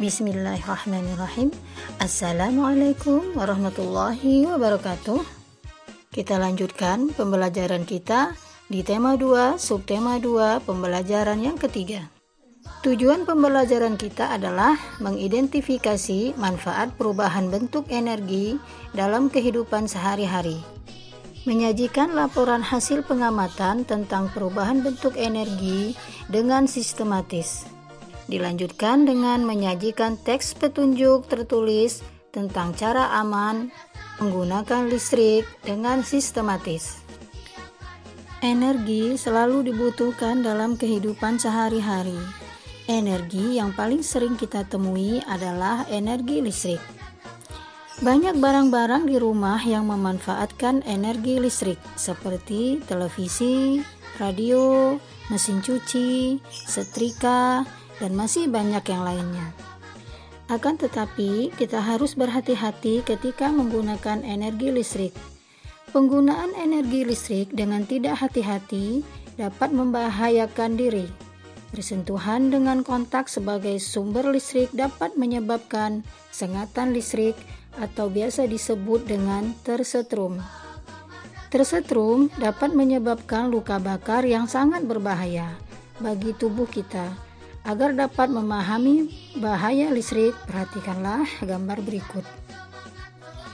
Bismillahirrahmanirrahim. Assalamualaikum warahmatullahi wabarakatuh. Kita lanjutkan pembelajaran kita di tema 2, subtema 2, pembelajaran yang ketiga. Tujuan pembelajaran kita adalah mengidentifikasi manfaat perubahan bentuk energi dalam kehidupan sehari-hari. Menyajikan laporan hasil pengamatan tentang perubahan bentuk energi dengan sistematis. Dilanjutkan dengan menyajikan teks petunjuk tertulis tentang cara aman menggunakan listrik dengan sistematis. Energi selalu dibutuhkan dalam kehidupan sehari-hari. Energi yang paling sering kita temui adalah energi listrik. Banyak barang-barang di rumah yang memanfaatkan energi listrik seperti televisi, radio, mesin cuci, setrika, dan masih banyak yang lainnya. Akan tetapi, kita harus berhati-hati ketika menggunakan energi listrik. Penggunaan energi listrik dengan tidak hati-hati dapat membahayakan diri. Bersentuhan dengan kontak sebagai sumber listrik dapat menyebabkan sengatan listrik atau biasa disebut dengan tersetrum. Tersetrum dapat menyebabkan luka bakar yang sangat berbahaya bagi tubuh kita. Agar dapat memahami bahaya listrik, perhatikanlah gambar berikut.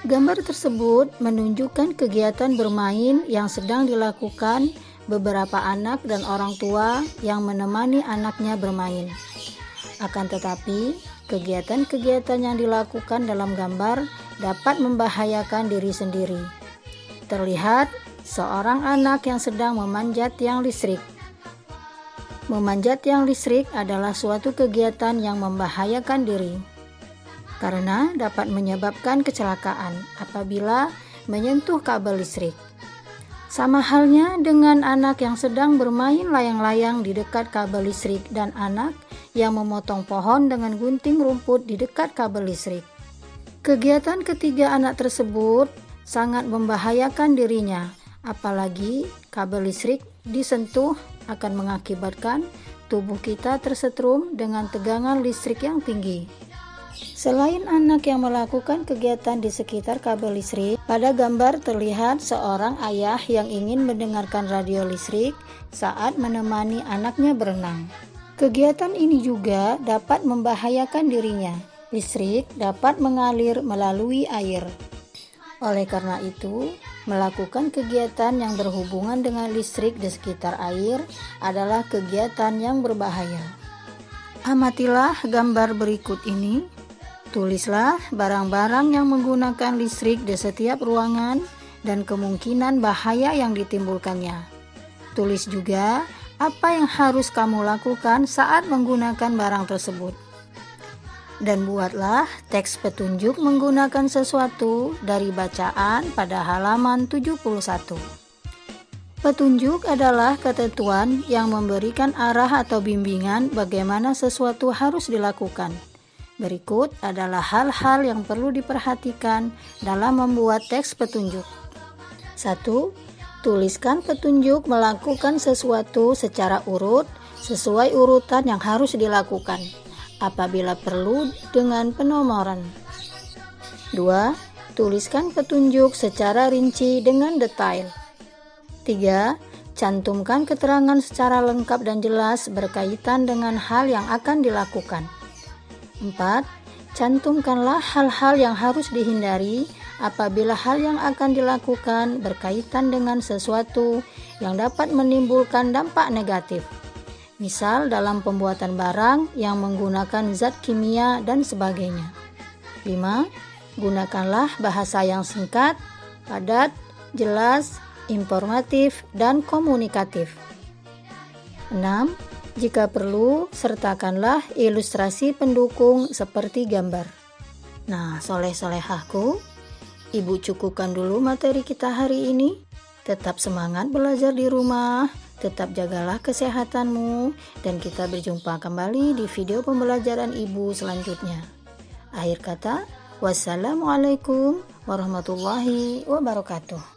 Gambar tersebut menunjukkan kegiatan bermain yang sedang dilakukan beberapa anak dan orang tua yang menemani anaknya bermain. Akan tetapi, kegiatan-kegiatan yang dilakukan dalam gambar dapat membahayakan diri sendiri. Terlihat seorang anak yang sedang memanjat tiang listrik. Memanjat tiang listrik adalah suatu kegiatan yang membahayakan diri karena dapat menyebabkan kecelakaan apabila menyentuh kabel listrik. Sama halnya dengan anak yang sedang bermain layang-layang di dekat kabel listrik dan anak yang memotong pohon dengan gunting rumput di dekat kabel listrik. Kegiatan ketiga anak tersebut sangat membahayakan dirinya, apalagi kabel listrik disentuh akan mengakibatkan tubuh kita tersetrum dengan tegangan listrik yang tinggi. Selain anak yang melakukan kegiatan di sekitar kabel listrik, pada gambar terlihat seorang ayah yang ingin mendengarkan radio listrik saat menemani anaknya berenang. Kegiatan ini juga dapat membahayakan dirinya. Listrik dapat mengalir melalui air. Oleh karena itu, melakukan kegiatan yang berhubungan dengan listrik di sekitar air adalah kegiatan yang berbahaya. Amatilah gambar berikut ini. Tulislah barang-barang yang menggunakan listrik di setiap ruangan dan kemungkinan bahaya yang ditimbulkannya. Tulis juga apa yang harus kamu lakukan saat menggunakan barang tersebut. Dan buatlah teks petunjuk menggunakan sesuatu dari bacaan pada halaman 71. Petunjuk adalah ketentuan yang memberikan arah atau bimbingan bagaimana sesuatu harus dilakukan. Berikut adalah hal-hal yang perlu diperhatikan dalam membuat teks petunjuk. 1. Tuliskan petunjuk melakukan sesuatu secara urut sesuai urutan yang harus dilakukan. Apabila perlu dengan penomoran. 2. Tuliskan petunjuk secara rinci dengan detail. 3. Cantumkan keterangan secara lengkap dan jelas berkaitan dengan hal yang akan dilakukan. 4. Cantumkanlah hal-hal yang harus dihindari apabila hal yang akan dilakukan berkaitan dengan sesuatu yang dapat menimbulkan dampak negatif. Misal dalam pembuatan barang yang menggunakan zat kimia dan sebagainya. 5. Gunakanlah bahasa yang singkat, padat, jelas, informatif, dan komunikatif. 6. Jika perlu, sertakanlah ilustrasi pendukung seperti gambar. Nah, soleh-solehahku, Ibu cukupkan dulu materi kita hari ini. Tetap semangat belajar di rumah. Tetap jagalah kesehatanmu dan kita berjumpa kembali di video pembelajaran Ibu selanjutnya. Akhir kata, wassalamualaikum warahmatullahi wabarakatuh.